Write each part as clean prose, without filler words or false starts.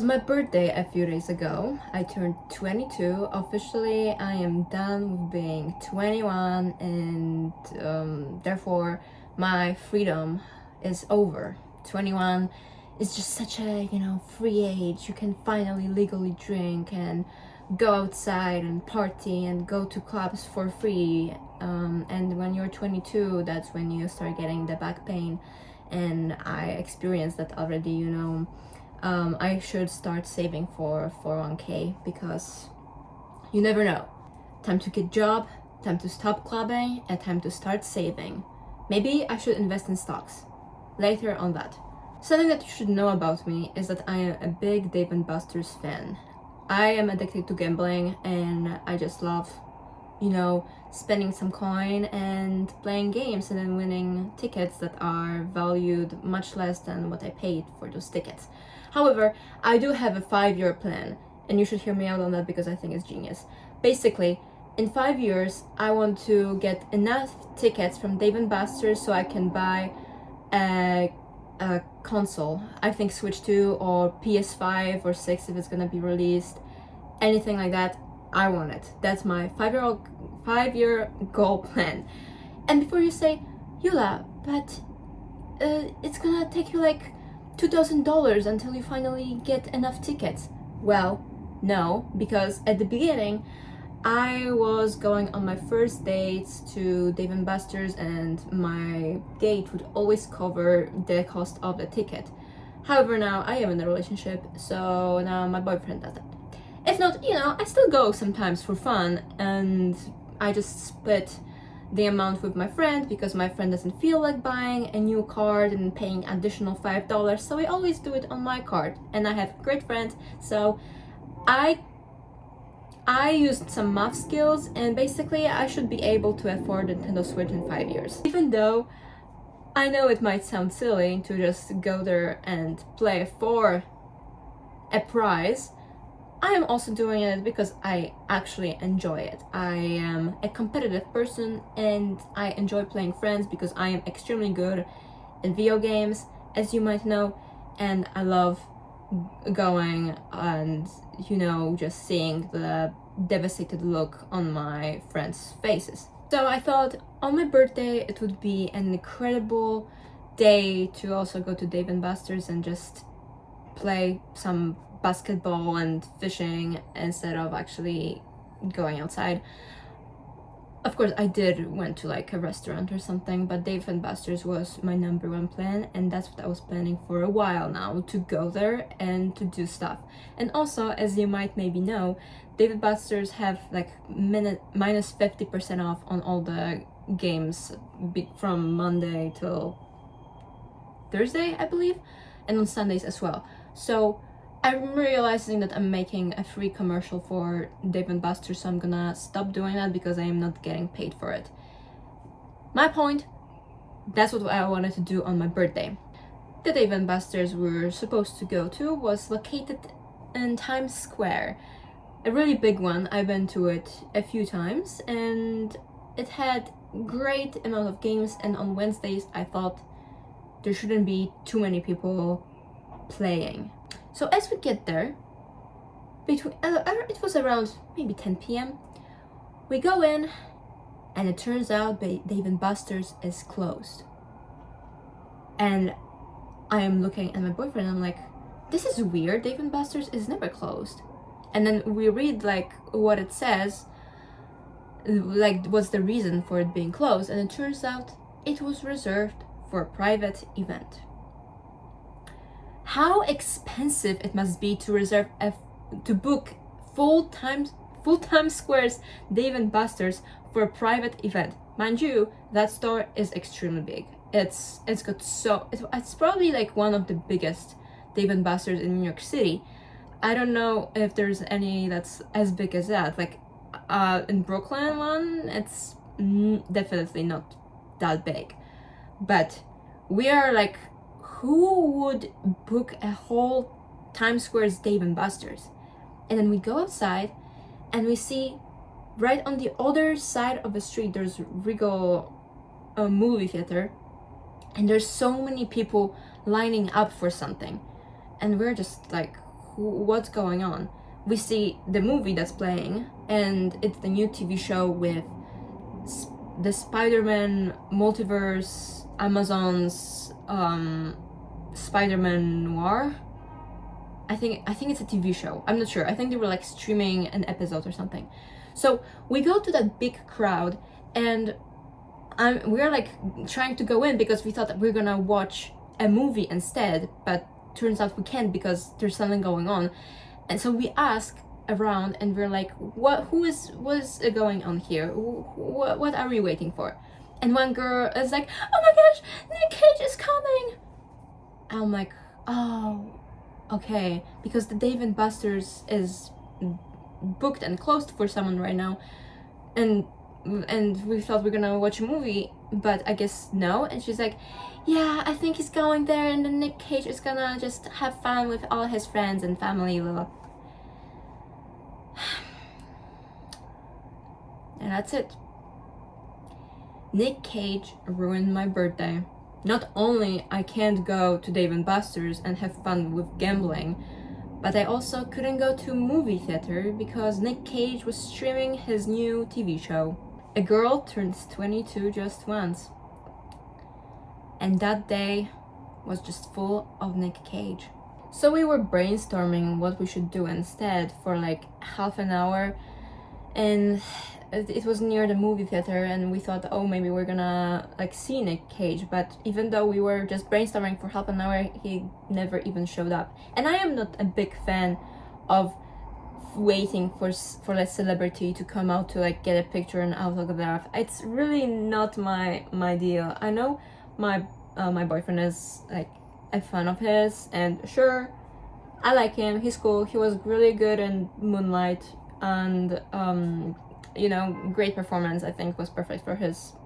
my birthday a few days ago. I turned 22. Officially, I am done with being 21, and therefore my freedom is over. 21 is just such a, free age. You can finally legally drink and go outside and party and go to clubs for free. And when you're 22, that's when you start getting the back pain, and I experienced that already. I should start saving for 401k, because you never know. Time to get job, time to stop clubbing, and time to start saving. Maybe I should invest in stocks. Later on that. Something that you should know about me is that I am a big Dave & Buster's fan. I am addicted to gambling, and I just love, spending some coin and playing games and then winning tickets that are valued much less than what I paid for those tickets. However, I do have a 5-year plan, and you should hear me out on that because I think it's genius. Basically, in 5 years, I want to get enough tickets from Dave & Buster's so I can buy a console. I think Switch 2 or PS5 or 6 if it's gonna be released. Anything like that, I want it. That's my 5-year goal plan. And before you say, Yula, but it's gonna take you like $2,000 until you finally get enough tickets. Well, no, because at the beginning, I was going on my first dates to Dave & Buster's, and my date would always cover the cost of the ticket. However, now I am in a relationship, so now my boyfriend does that. If not, I still go sometimes for fun, and I just split the amount with my friend because my friend doesn't feel like buying a new card and paying additional $5, so I always do it on my card. And I have great friends, so I used some math skills, and basically I should be able to afford a Nintendo Switch in 5 years. Even though I know it might sound silly to just go there and play for a prize, I am also doing it because I actually enjoy it. I am a competitive person, and I enjoy playing friends because I am extremely good in video games, as you might know, and I love going and just seeing the devastated look on my friends' faces. So I thought on my birthday it would be an incredible day to also go to Dave & Buster's and just play some basketball and fishing instead of actually going outside. Of course, I went to like a restaurant or something, but Dave & Buster's was my number one plan, and that's what I was planning for a while now, to go there and to do stuff. And also, as you might maybe know, Dave & Buster's have like minus 50% off on all the games from Monday till Thursday, I believe, and on Sundays as well. So I'm realizing that I'm making a free commercial for Dave & Buster's, so I'm gonna stop doing that because I am not getting paid for it. My point, that's what I wanted to do on my birthday. The Dave & Buster's we were supposed to go to was located in Times Square. A really big one. I've been to it a few times, and it had great amount of games, and on Wednesdays I thought there shouldn't be too many people playing. So as we get there, it was around maybe 10 p.m. We go in, and it turns out Dave & Buster's is closed. And I am looking at my boyfriend, and I'm like, this is weird, Dave & Buster's is never closed. And then we read like what it says, like what's the reason for it being closed, and it turns out it was reserved for a private event. How expensive it must be to reserve to book full Times Square's Dave & Buster's for a private event. Mind you, that store is extremely big. It's probably like one of the biggest Dave & Buster's in New York City. I don't know if there's any that's as big as that. Like in Brooklyn one, it's definitely not that big. But we are like, who would book a whole Times Square's Dave & Buster's? And then we go outside, and we see right on the other side of the street there's Regal movie theater, and there's so many people lining up for something, and we're just like, what's going on? We see the movie that's playing, and it's the new TV show with the Spider-Man multiverse, Amazon's Spider-Man Noir. I think it's a TV show. I'm not sure. I think they were like streaming an episode or something. So we go to that big crowd, and we're like trying to go in because we thought that we're gonna watch a movie instead, but turns out we can't because there's something going on. And so we ask around, and we're like, what's going on here? What are we waiting for? And one girl is like, oh my gosh, Nick Cage is coming. I'm like, oh, okay, because the Dave & Buster's is booked and closed for someone right now, and we thought we were gonna watch a movie, but I guess no. And she's like, yeah, I think he's going there, and then Nick Cage is gonna just have fun with all his friends and family. And that's it. Nick Cage ruined my birthday. Not only I can't go to Dave & Buster's and have fun with gambling, but I also couldn't go to movie theater because Nick Cage was streaming his new TV show. A girl turns 22 just once. And that day was just full of Nick Cage. So we were brainstorming what we should do instead for like half an hour, and it was near the movie theater, and we thought, oh, maybe we're gonna like see Nick Cage. But even though we were just brainstorming for half an hour, he never even showed up. And I am not a big fan of waiting for a celebrity to come out to like get a picture and autograph. It's really not my deal. I know my boyfriend is like a fan of his, and sure, I like him, he's cool, he was really good in Moonlight, and you know, great performance. I think was perfect for his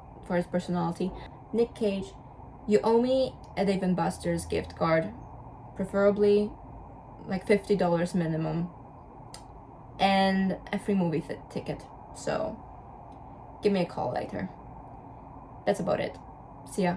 personality. Nick Cage, you owe me a Dave & Buster's gift card, preferably like $50 minimum, and a free movie ticket. So give me a call later. That's about it. See ya.